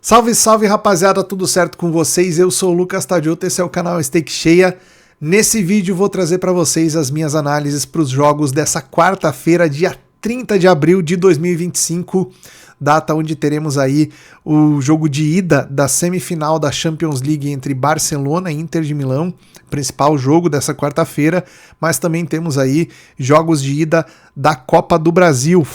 Salve, salve rapaziada, tudo certo com vocês? Eu sou o Lucas Tadiotto, esse é o canal Stake Cheia. Nesse vídeo vou trazer para vocês as minhas análises para os jogos dessa quarta-feira, dia 30 de abril de 2025, data onde teremos aí o jogo de ida da semifinal da Champions League entre Barcelona e Inter de Milão, principal jogo dessa quarta-feira, mas também temos aí jogos de ida da Copa do Brasil,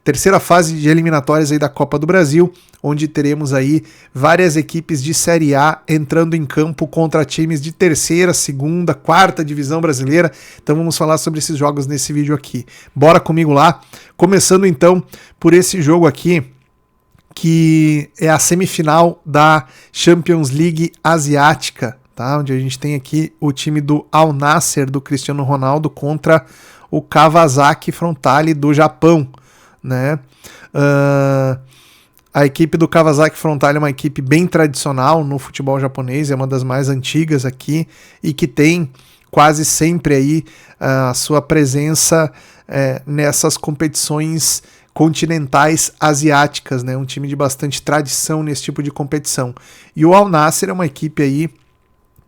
terceira fase de eliminatórias aí da Copa do Brasil, onde teremos aí várias equipes de Série A entrando em campo contra times de terceira, segunda, quarta divisão brasileira. Então vamos falar sobre esses jogos nesse vídeo aqui. Bora comigo lá, começando então por esse jogo aqui, que é a semifinal da Champions League Asiática, tá? Onde a gente tem aqui o time do Al Nassr do Cristiano Ronaldo contra o Kawasaki Frontale do Japão, né? A equipe do Kawasaki Frontale é uma equipe bem tradicional no futebol japonês, é uma das mais antigas aqui e que tem quase sempre aí a sua presença nessas competições continentais asiáticas, né? Um time de bastante tradição nesse tipo de competição. E o Al Nassr é uma equipe aí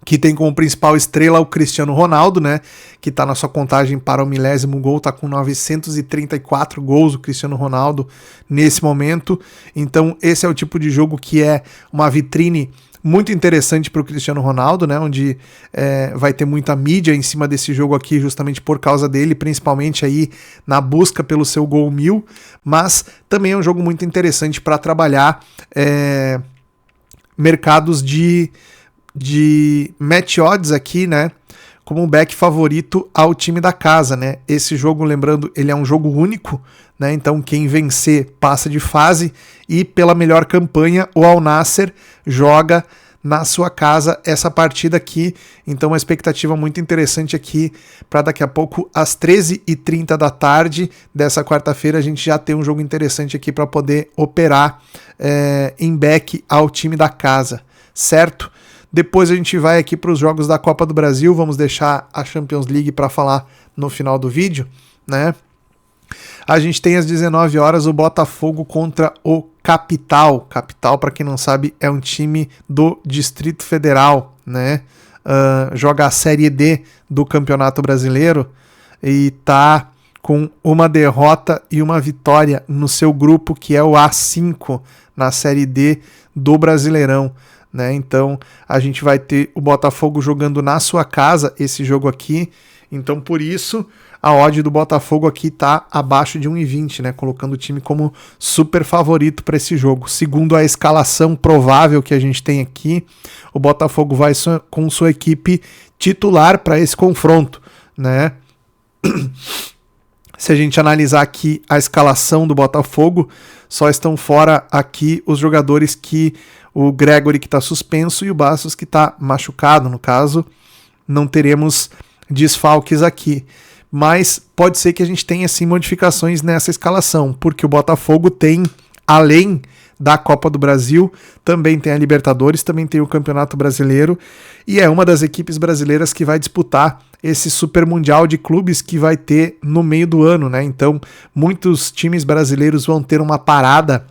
que tem como principal estrela o Cristiano Ronaldo, né, que está na sua contagem para o 1000º gol, está com 934 gols o Cristiano Ronaldo nesse momento. Então esse é o tipo de jogo que é uma vitrine muito interessante para o Cristiano Ronaldo, né, onde vai ter muita mídia em cima desse jogo aqui justamente por causa dele, principalmente aí na busca pelo seu gol 1000, mas também é um jogo muito interessante para trabalhar mercados de match odds aqui, né, como um back favorito ao time da casa, né? Esse jogo, lembrando, ele é um jogo único, né? Então quem vencer passa de fase e pela melhor campanha o Al Nassr joga na sua casa essa partida aqui. Então uma expectativa muito interessante aqui para daqui a pouco às 13h30 da tarde dessa quarta-feira a gente já tem um jogo interessante aqui para poder operar em back ao time da casa, certo? Depois a gente vai aqui para os jogos da Copa do Brasil, vamos deixar a Champions League para falar no final do vídeo, né? A gente tem às 19 horas o Botafogo contra o Capital. Capital, para quem não sabe, é um time do Distrito Federal, né? Joga a Série D do Campeonato Brasileiro e tá com uma derrota e uma vitória no seu grupo, que é o A5, na Série D do Brasileirão, né? Então a gente vai ter o Botafogo jogando na sua casa esse jogo aqui, então por isso a odd do Botafogo aqui tá abaixo de 1,20, né? Colocando o time como super favorito para esse jogo. Segundo a escalação provável que a gente tem aqui, o Botafogo vai com sua equipe titular para esse confronto, né? Se a gente analisar aqui a escalação do Botafogo, só estão fora aqui os jogadores que o Gregory, que está suspenso, e o Bastos, que está machucado. No caso, não teremos desfalques aqui. Mas pode ser que a gente tenha sim modificações nessa escalação, porque o Botafogo tem, além da Copa do Brasil, também tem a Libertadores, também tem o Campeonato Brasileiro, e é uma das equipes brasileiras que vai disputar esse Super Mundial de Clubes que vai ter no meio do ano, né? Então, muitos times brasileiros vão ter uma parada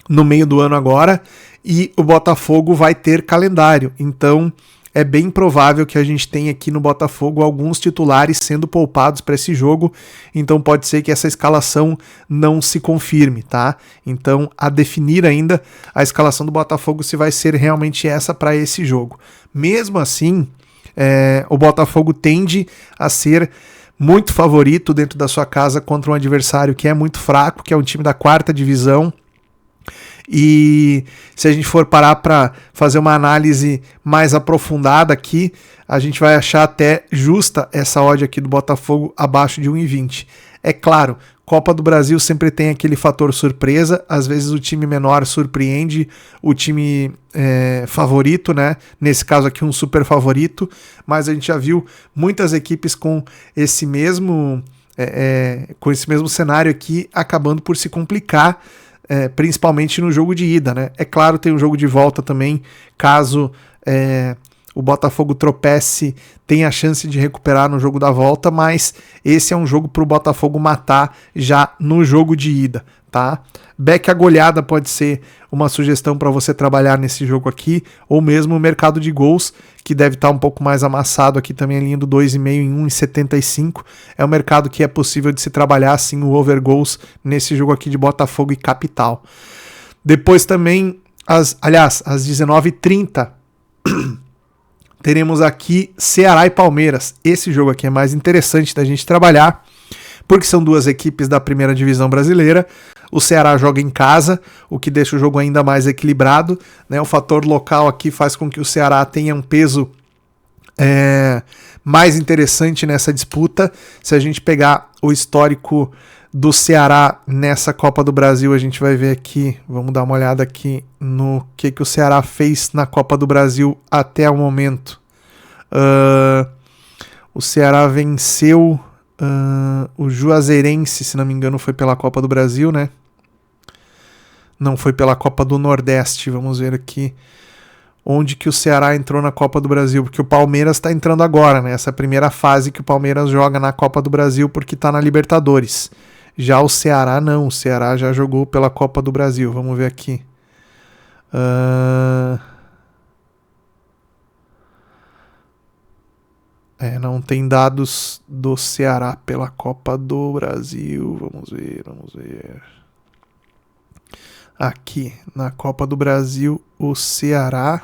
no meio do ano agora, e o Botafogo vai ter calendário. Então, é bem provável que a gente tenha aqui no Botafogo alguns titulares sendo poupados para esse jogo, então pode ser que essa escalação não se confirme, tá? Então, a definir ainda a escalação do Botafogo se vai ser realmente essa para esse jogo. Mesmo assim, o Botafogo tende a ser muito favorito dentro da sua casa contra um adversário que é muito fraco, que é um time da quarta divisão. E se a gente for parar para fazer uma análise mais aprofundada aqui, a gente vai achar até justa essa odd aqui do Botafogo abaixo de 1,20. É claro, Copa do Brasil sempre tem aquele fator surpresa, às vezes o time menor surpreende o time favorito, né? Nesse caso aqui um super favorito, mas a gente já viu muitas equipes com esse mesmo cenário aqui acabando por se complicar, principalmente no jogo de ida, né? É claro, tem um jogo de volta também, caso o Botafogo tropece, tem a chance de recuperar no jogo da volta, mas esse é um jogo para o Botafogo matar já no jogo de ida, tá? Back agolhada pode ser uma sugestão para você trabalhar nesse jogo aqui, ou mesmo o mercado de gols, que deve estar um pouco mais amassado aqui também, a linha do 2,5 em 1,75. É um mercado que é possível de se trabalhar assim o over goals nesse jogo aqui de Botafogo e Capital. Depois também, às 19h30, teremos aqui Ceará e Palmeiras. Esse jogo aqui é mais interessante da gente trabalhar, porque são duas equipes da primeira divisão brasileira. O Ceará joga em casa, o que deixa o jogo ainda mais equilibrado, né? O fator local aqui faz com que o Ceará tenha um peso mais interessante nessa disputa. Se a gente pegar o histórico do Ceará nessa Copa do Brasil, a gente vai ver aqui, vamos dar uma olhada aqui no que o Ceará fez na Copa do Brasil até o momento. O Ceará venceu o Juazeirense, se não me engano, foi pela Copa do Brasil, né? Não, foi pela Copa do Nordeste. Vamos ver aqui onde que o Ceará entrou na Copa do Brasil, porque o Palmeiras está entrando agora, né? Essa primeira fase que o Palmeiras joga na Copa do Brasil porque está na Libertadores. Já o Ceará não, o Ceará já jogou pela Copa do Brasil. Vamos ver aqui. Não tem dados do Ceará pela Copa do Brasil. Vamos ver. Aqui, na Copa do Brasil, o Ceará...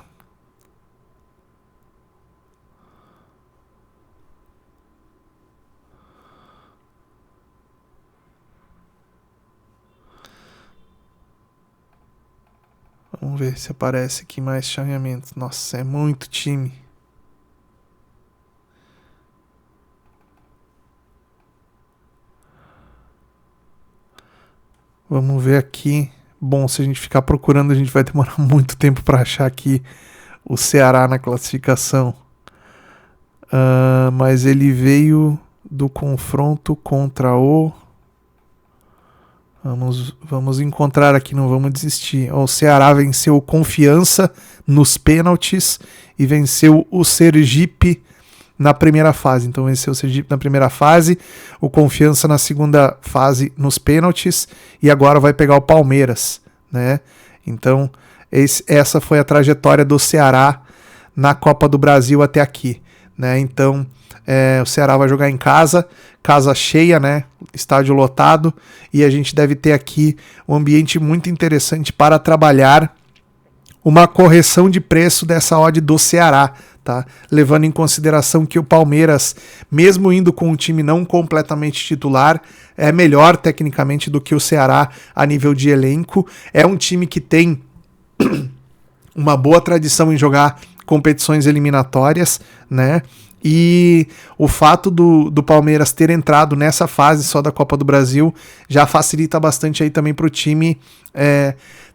Vamos ver se aparece aqui mais chaveamentos. Nossa, é muito time. Vamos ver aqui. Bom, se a gente ficar procurando, a gente vai demorar muito tempo para achar aqui o Ceará na classificação. Mas ele veio do confronto contra o... Vamos encontrar aqui, não vamos desistir. O Ceará venceu o Confiança nos pênaltis e venceu o Sergipe na primeira fase. Então venceu o Sergipe na primeira fase, o Confiança na segunda fase nos pênaltis e agora vai pegar o Palmeiras, né? Então essa foi a trajetória do Ceará na Copa do Brasil até aqui, né? Então o Ceará vai jogar em casa cheia, né? Estádio lotado, e a gente deve ter aqui um ambiente muito interessante para trabalhar uma correção de preço dessa odd do Ceará, tá? Levando em consideração que o Palmeiras, mesmo indo com um time não completamente titular, é melhor tecnicamente do que o Ceará a nível de elenco. É um time que tem uma boa tradição em jogar competições eliminatórias, né? E o fato do Palmeiras ter entrado nessa fase só da Copa do Brasil já facilita bastante aí também para o time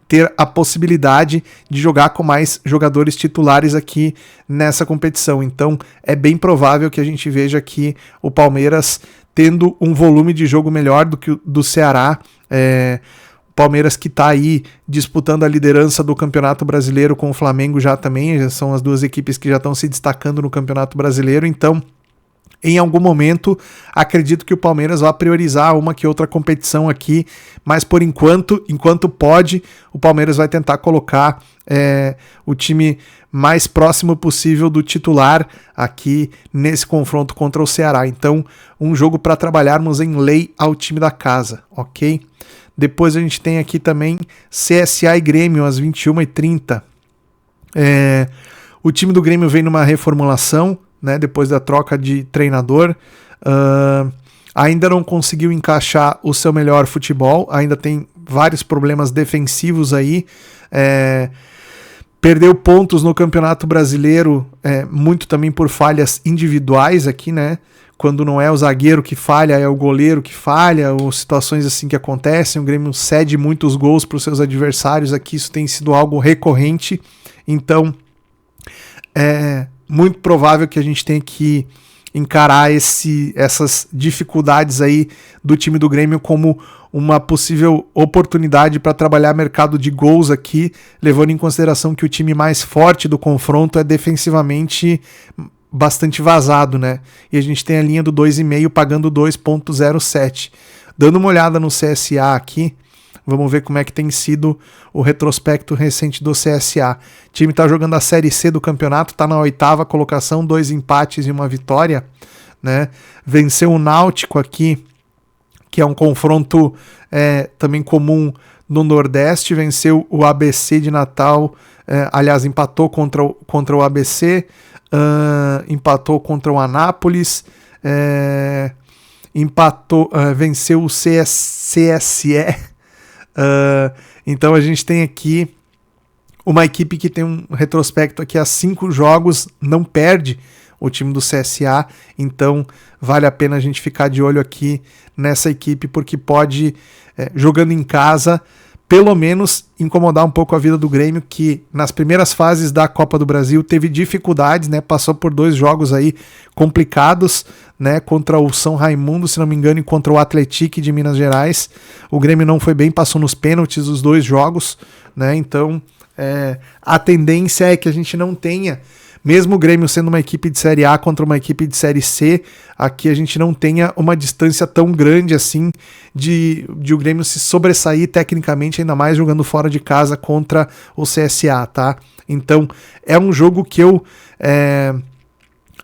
ter a possibilidade de jogar com mais jogadores titulares aqui nessa competição. Então é bem provável que a gente veja aqui o Palmeiras tendo um volume de jogo melhor do que o do Ceará. Palmeiras que está aí disputando a liderança do Campeonato Brasileiro com o Flamengo já também, já são as duas equipes que já estão se destacando no Campeonato Brasileiro, então em algum momento acredito que o Palmeiras vai priorizar uma que outra competição aqui, mas por enquanto pode, o Palmeiras vai tentar colocar o time mais próximo possível do titular aqui nesse confronto contra o Ceará. Então um jogo para trabalharmos em lei ao time da casa, ok? Depois a gente tem aqui também CSA e Grêmio às 21h30. O time do Grêmio vem numa reformulação, né, depois da troca de treinador. Ainda não conseguiu encaixar o seu melhor futebol, ainda tem vários problemas defensivos aí. Perdeu pontos no Campeonato Brasileiro, muito também por falhas individuais aqui, né? Quando não é o zagueiro que falha, é o goleiro que falha, ou situações assim que acontecem. O Grêmio cede muitos gols para os seus adversários aqui, isso tem sido algo recorrente. Então, é muito provável que a gente tenha que encarar essas dificuldades aí do time do Grêmio como uma possível oportunidade para trabalhar mercado de gols aqui, levando em consideração que o time mais forte do confronto é defensivamente bastante vazado, né? E a gente tem a linha do 2,5 pagando 2,07. Dando uma olhada no CSA aqui, Vamos ver como é que tem sido o retrospecto recente do CSA. O time está jogando a Série C do campeonato, está na 8ª colocação, 2 empates e 1 vitória, né? Venceu o Náutico aqui, que é um confronto também comum no Nordeste, venceu o ABC de Natal, aliás, empatou contra o ABC, empatou contra o Anápolis, venceu o CSE. Então a gente tem aqui uma equipe que tem um retrospecto aqui a 5 jogos, não perde o time do CSA, então vale a pena a gente ficar de olho aqui nessa equipe, porque pode, jogando em casa, pelo menos incomodar um pouco a vida do Grêmio, que nas primeiras fases da Copa do Brasil teve dificuldades, né? Passou por 2 jogos aí complicados, né? Contra o São Raimundo, se não me engano, e contra o Atlético de Minas Gerais. O Grêmio não foi bem, passou nos pênaltis os 2 jogos, né? Então a tendência é que a gente não tenha, mesmo o Grêmio sendo uma equipe de Série A contra uma equipe de Série C, aqui a gente não tenha uma distância tão grande assim de o Grêmio se sobressair tecnicamente, ainda mais jogando fora de casa contra o CSA, tá? Então é um jogo que eu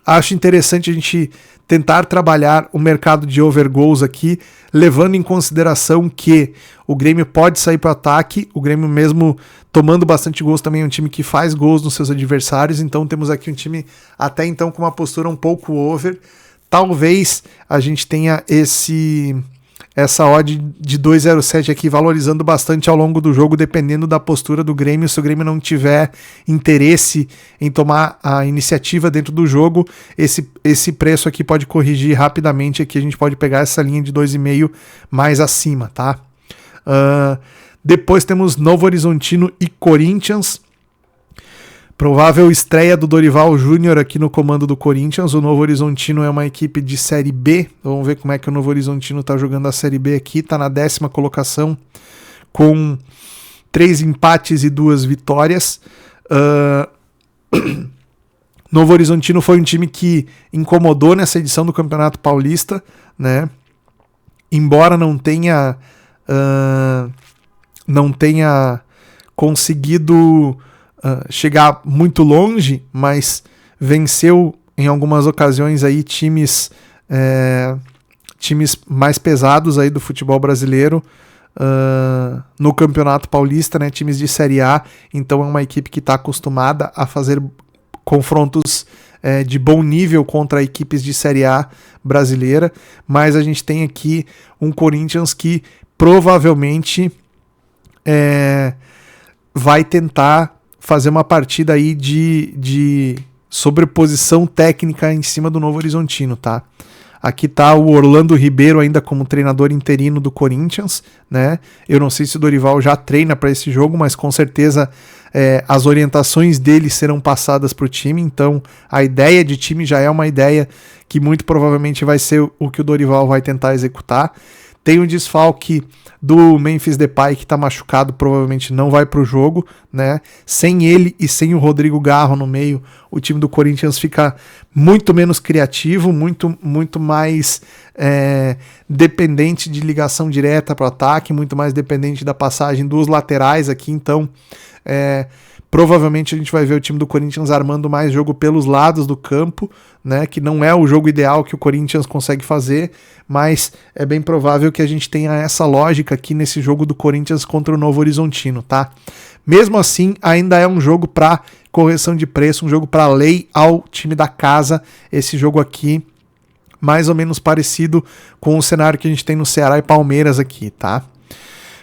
acho interessante a gente tentar trabalhar o mercado de overgoals aqui, levando em consideração que o Grêmio pode sair para o ataque, o Grêmio mesmo tomando bastante gols também é um time que faz gols nos seus adversários, então temos aqui um time até então com uma postura um pouco over. Talvez a gente tenha essa odd de 2,07 aqui valorizando bastante ao longo do jogo, dependendo da postura do Grêmio. Se o Grêmio não tiver interesse em tomar a iniciativa dentro do jogo, esse preço aqui pode corrigir rapidamente. Aqui a gente pode pegar essa linha de 2,5 mais acima, tá? Depois temos Novo Horizontino e Corinthians. Provável estreia do Dorival Júnior aqui no comando do Corinthians. O Novo Horizontino é uma equipe de Série B. Vamos ver como é que o Novo Horizontino está jogando a Série B aqui. Está na 10ª colocação com 3 empates e 2 vitórias. Novo Horizontino foi um time que incomodou nessa edição do Campeonato Paulista, né? Embora não tenha conseguido chegar muito longe, mas venceu em algumas ocasiões aí times mais pesados aí do futebol brasileiro no Campeonato Paulista, né, times de Série A. Então é uma equipe que está acostumada a fazer confrontos de bom nível contra equipes de Série A brasileira, mas a gente tem aqui um Corinthians que provavelmente vai tentar fazer uma partida aí de sobreposição técnica em cima do Novo Horizontino, tá? Aqui tá o Orlando Ribeiro ainda como treinador interino do Corinthians, né? Eu não sei se o Dorival já treina para esse jogo, mas com certeza as orientações dele serão passadas para o time, então a ideia de time já é uma ideia que muito provavelmente vai ser o que o Dorival vai tentar executar. Tem o desfalque do Memphis Depay, que está machucado, provavelmente não vai para o jogo, né? Sem ele e sem o Rodrigo Garro no meio, o time do Corinthians fica muito menos criativo, muito mais dependente de ligação direta para o ataque, muito mais dependente da passagem dos laterais aqui. Então, provavelmente a gente vai ver o time do Corinthians armando mais jogo pelos lados do campo, né, que não é o jogo ideal que o Corinthians consegue fazer, mas é bem provável que a gente tenha essa lógica aqui nesse jogo do Corinthians contra o Novo Horizontino, tá? Mesmo assim, ainda é um jogo para correção de preço, um jogo para lei ao time da casa, esse jogo aqui mais ou menos parecido com o cenário que a gente tem no Ceará e Palmeiras aqui, tá?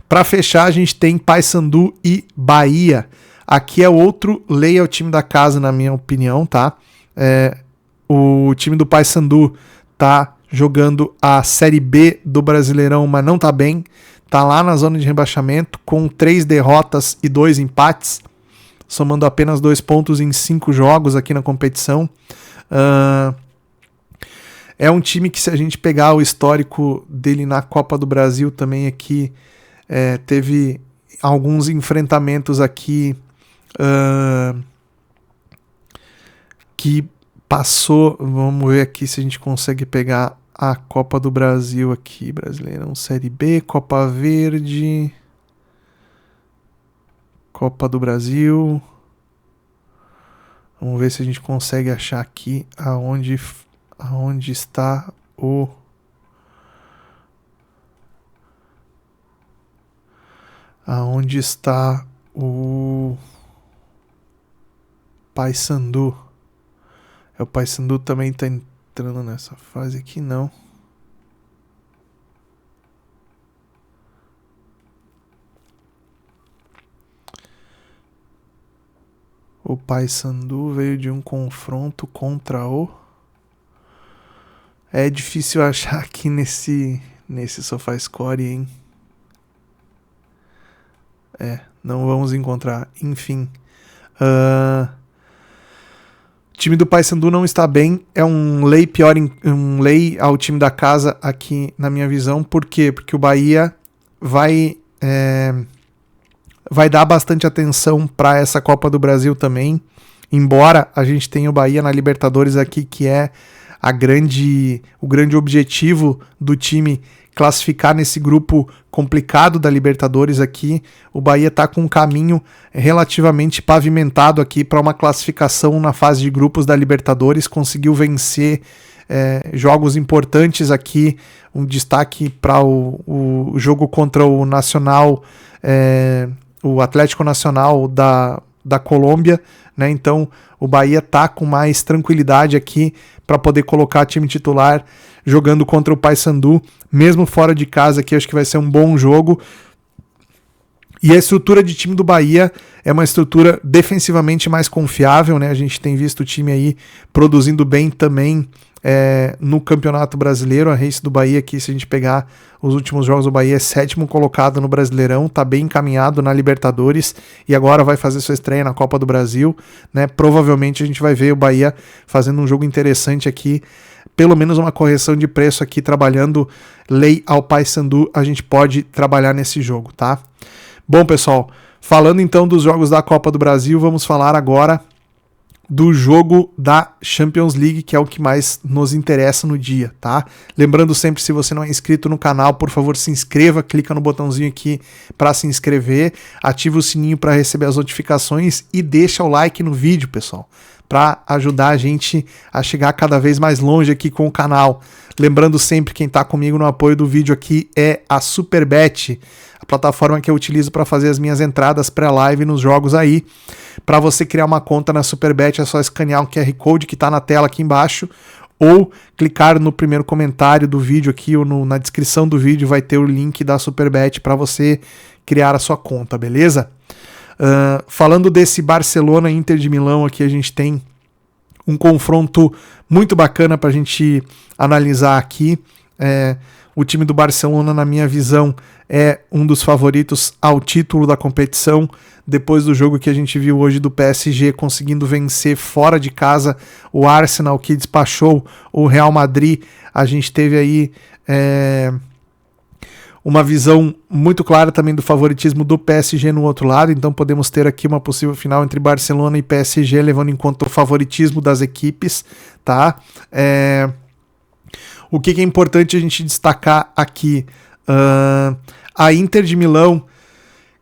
Para fechar, a gente tem Paysandu e Bahia. Aqui é outro lei ao time da casa, na minha opinião, tá? O time do Paysandu tá jogando a Série B do Brasileirão, mas não tá bem. Tá lá na zona de rebaixamento, com 3 derrotas e 2 empates, somando apenas 2 pontos em 5 jogos aqui na competição. É um time que, se a gente pegar o histórico dele na Copa do Brasil também aqui, teve alguns enfrentamentos aqui que passou. Vamos ver aqui se a gente consegue pegar a Copa do Brasil aqui, Brasileirão Série B, Copa Verde. Copa do Brasil. Vamos ver se a gente consegue achar aqui aonde está o... Aonde está o Paysandu. O Paysandu também está entrando nessa fase aqui, não. O Paysandu veio de um confronto contra o... É difícil achar aqui nesse SofaScore, hein? Não vamos encontrar. Enfim. O time do Paysandu não está bem. É um lei ao time da casa aqui, na minha visão. Por quê? Porque o Bahia vai dar bastante atenção para essa Copa do Brasil também. Embora a gente tenha o Bahia na Libertadores aqui, que é o grande objetivo do time classificar nesse grupo complicado da Libertadores aqui. O Bahia está com um caminho relativamente pavimentado aqui para uma classificação na fase de grupos da Libertadores. Conseguiu vencer jogos importantes aqui. Um destaque para o jogo contra o Nacional, o Atlético Nacional da Colômbia, né? Então o Bahia tá com mais tranquilidade aqui para poder colocar time titular jogando contra o Paysandu, mesmo fora de casa aqui. Acho que vai ser um bom jogo. E a estrutura de time do Bahia é uma estrutura defensivamente mais confiável, né? A gente tem visto o time aí produzindo bem também no Campeonato Brasileiro. A race do Bahia aqui, se a gente pegar os últimos jogos, o Bahia é 7º colocado no Brasileirão, tá bem encaminhado na Libertadores e agora vai fazer sua estreia na Copa do Brasil, né? Provavelmente a gente vai ver o Bahia fazendo um jogo interessante aqui, pelo menos uma correção de preço aqui, trabalhando lei ao Paysandu, a gente pode trabalhar nesse jogo, tá? Bom, pessoal, falando então dos jogos da Copa do Brasil, vamos falar agora do jogo da Champions League, que é o que mais nos interessa no dia, tá? Lembrando sempre, se você não é inscrito no canal, por favor, se inscreva, clica no botãozinho aqui para se inscrever, ativa o sininho para receber as notificações e deixa o like no vídeo, pessoal, para ajudar a gente a chegar cada vez mais longe aqui com o canal. Lembrando sempre, quem está comigo no apoio do vídeo aqui é a Superbet, a plataforma que eu utilizo para fazer as minhas entradas pré-live nos jogos aí. Para você criar uma conta na Superbet é só escanear o QR Code que está na tela aqui embaixo ou clicar no primeiro comentário do vídeo aqui ou na descrição do vídeo, vai ter o link da Superbet para você criar a sua conta, beleza? Falando desse Barcelona e Inter de Milão aqui, a gente tem um confronto muito bacana para a gente analisar aqui. O time do Barcelona, na minha visão, é um dos favoritos ao título da competição, depois do jogo que a gente viu hoje do PSG conseguindo vencer fora de casa o Arsenal, que despachou o Real Madrid. A gente teve aí uma visão muito clara também do favoritismo do PSG no outro lado, então podemos ter aqui uma possível final entre Barcelona e PSG, levando em conta o favoritismo das equipes, tá? O que é importante a gente destacar aqui? A Inter de Milão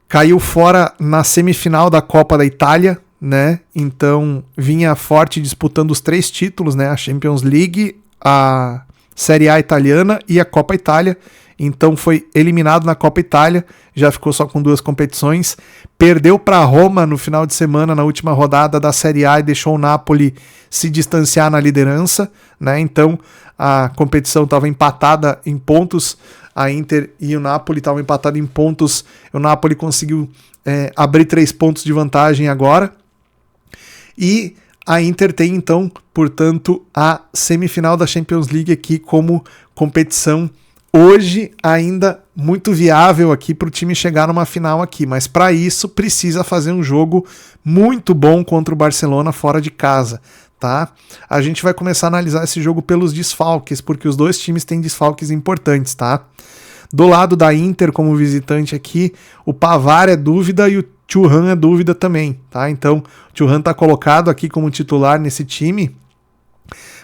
caiu fora na semifinal da Copa da Itália, né? Então vinha forte disputando os 3 títulos, né? A Champions League, a Série A italiana e a Copa Itália. Então foi eliminado na Copa Itália, já ficou só com 2 competições. Perdeu para Roma no final de semana, na última rodada da Série A, e deixou o Napoli se distanciar na liderança, né? Então a competição estava empatada em pontos, a Inter e o Napoli estavam empatados em pontos. O Napoli conseguiu abrir 3 pontos de vantagem agora. E a Inter tem então, portanto, a semifinal da Champions League aqui como competição hoje ainda muito viável aqui para o time chegar numa final aqui, mas para isso precisa fazer um jogo muito bom contra o Barcelona fora de casa, tá? A gente vai começar a analisar esse jogo pelos desfalques, porque os 2 times têm desfalques importantes, tá? Do lado da Inter, como visitante aqui, o Pavard é dúvida e o Thuram é dúvida também, tá? Então, o Thuram tá colocado aqui como titular nesse time,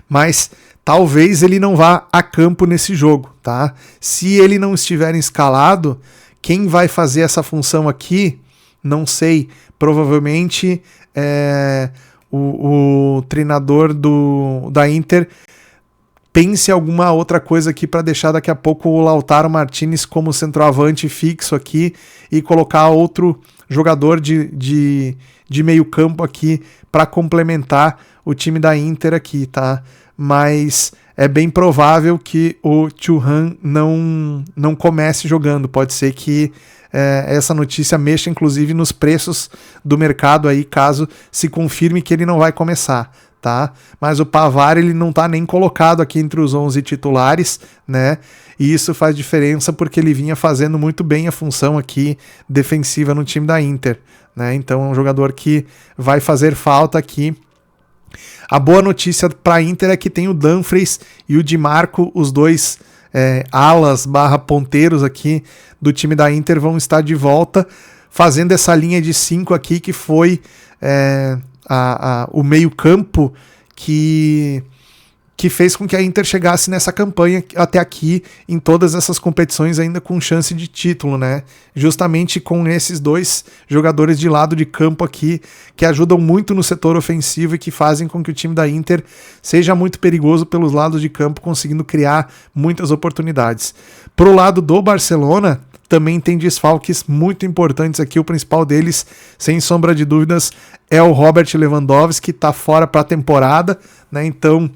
mas talvez ele não vá a campo nesse jogo, tá? Se ele não estiver escalado, quem vai fazer essa função aqui não sei, provavelmente o treinador da Inter pense alguma outra coisa aqui para deixar daqui a pouco o Lautaro Martinez como centroavante fixo aqui e colocar outro jogador de meio campo aqui para complementar o time da Inter aqui, tá? Mas é bem provável que o Thuram não comece jogando. Pode ser que essa notícia mexa inclusive nos preços do mercado aí, caso se confirme que ele não vai começar, tá? Mas o Pavard, ele não tá nem colocado aqui entre os 11 titulares, né? E isso faz diferença porque ele vinha fazendo muito bem a função aqui defensiva no time da Inter, né? Então é um jogador que vai fazer falta aqui. A boa notícia para a Inter é que tem o Dumfries e o Di Marco, os dois alas / ponteiros aqui do time da Inter, vão estar de volta, fazendo essa linha de 5 aqui, que foi o meio campo que fez com que a Inter chegasse nessa campanha até aqui, em todas essas competições ainda com chance de título, né? Justamente com esses dois jogadores de lado de campo aqui, que ajudam muito no setor ofensivo e que fazem com que o time da Inter seja muito perigoso pelos lados de campo, conseguindo criar muitas oportunidades. Pro lado do Barcelona, também tem desfalques muito importantes aqui. O principal deles, sem sombra de dúvidas, é o Robert Lewandowski, que está fora para a temporada, né? Então,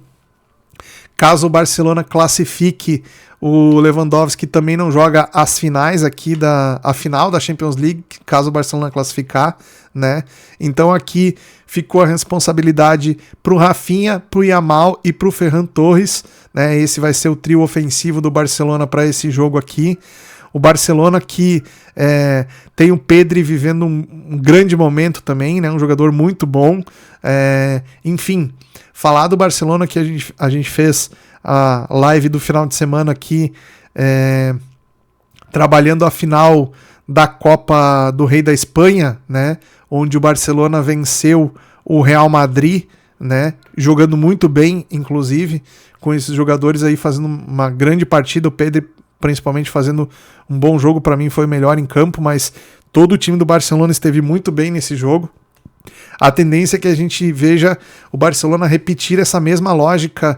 caso o Barcelona classifique, o Lewandowski também não joga as finais aqui, a final da Champions League, caso o Barcelona classificar, né? Então aqui ficou a responsabilidade pro Rafinha, pro Yamal e pro Ferran Torres, né? Esse vai ser o trio ofensivo do Barcelona para esse jogo aqui. O Barcelona que tem o Pedri vivendo um grande momento também, né? Um jogador muito bom. Enfim, falar do Barcelona, que a gente fez a live do final de semana aqui, trabalhando a final da Copa do Rei da Espanha, né? Onde o Barcelona venceu o Real Madrid, né? Jogando muito bem, inclusive, com esses jogadores aí fazendo uma grande partida. O Pedri principalmente fazendo um bom jogo, para mim foi o melhor em campo, mas todo o time do Barcelona esteve muito bem nesse jogo. A tendência é que a gente veja o Barcelona repetir essa mesma lógica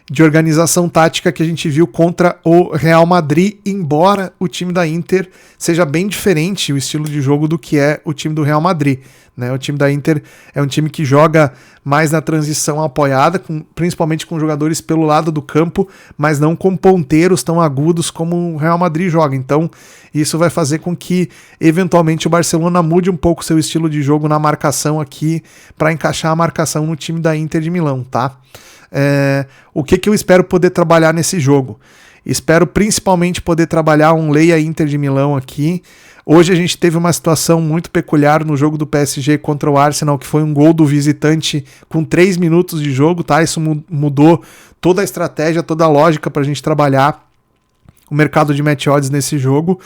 de organização tática que a gente viu contra o Real Madrid, embora o time da Inter seja bem diferente o estilo de jogo do que é o time do Real Madrid, né? O time da Inter é um time que joga mais na transição apoiada, principalmente com jogadores pelo lado do campo, mas não com ponteiros tão agudos como o Real Madrid joga. Então isso vai fazer com que eventualmente o Barcelona mude um pouco seu estilo de jogo na marcação aqui, para encaixar a marcação no time da Inter de Milão, tá? O que eu espero poder trabalhar nesse jogo? Espero principalmente poder trabalhar um Leia Inter de Milão aqui. Hoje a gente teve uma situação muito peculiar no jogo do PSG contra o Arsenal, que foi um gol do visitante com 3 minutos de jogo, tá? Isso mudou toda a estratégia, toda a lógica para a gente trabalhar o mercado de match odds nesse jogo.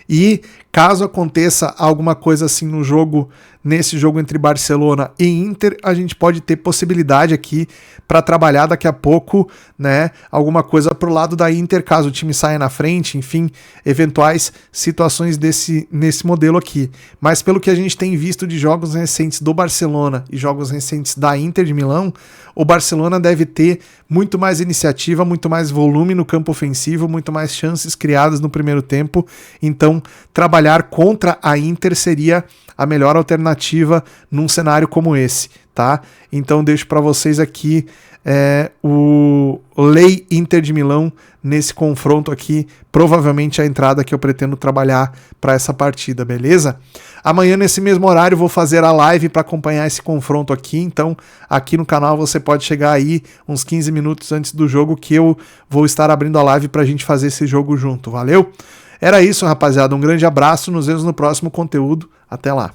E caso aconteça alguma coisa assim no jogo, nesse jogo entre Barcelona e Inter, a gente pode ter possibilidade aqui para trabalhar daqui a pouco, né, alguma coisa pro lado da Inter, caso o time saia na frente, enfim, eventuais situações nesse modelo aqui. Mas pelo que a gente tem visto de jogos recentes do Barcelona e jogos recentes da Inter de Milão, o Barcelona deve ter muito mais iniciativa, muito mais volume no campo ofensivo, muito mais chances criadas no primeiro tempo. Então, trabalhar contra a Inter seria a melhor alternativa num cenário como esse, tá? Então deixo para vocês aqui o Lei Inter de Milão nesse confronto aqui, provavelmente a entrada que eu pretendo trabalhar para essa partida, beleza? Amanhã nesse mesmo horário vou fazer a live para acompanhar esse confronto aqui, então aqui no canal você pode chegar aí uns 15 minutos antes do jogo, que eu vou estar abrindo a live para a gente fazer esse jogo junto, valeu? Era isso, rapaziada. Um grande abraço. Nos vemos no próximo conteúdo. Até lá.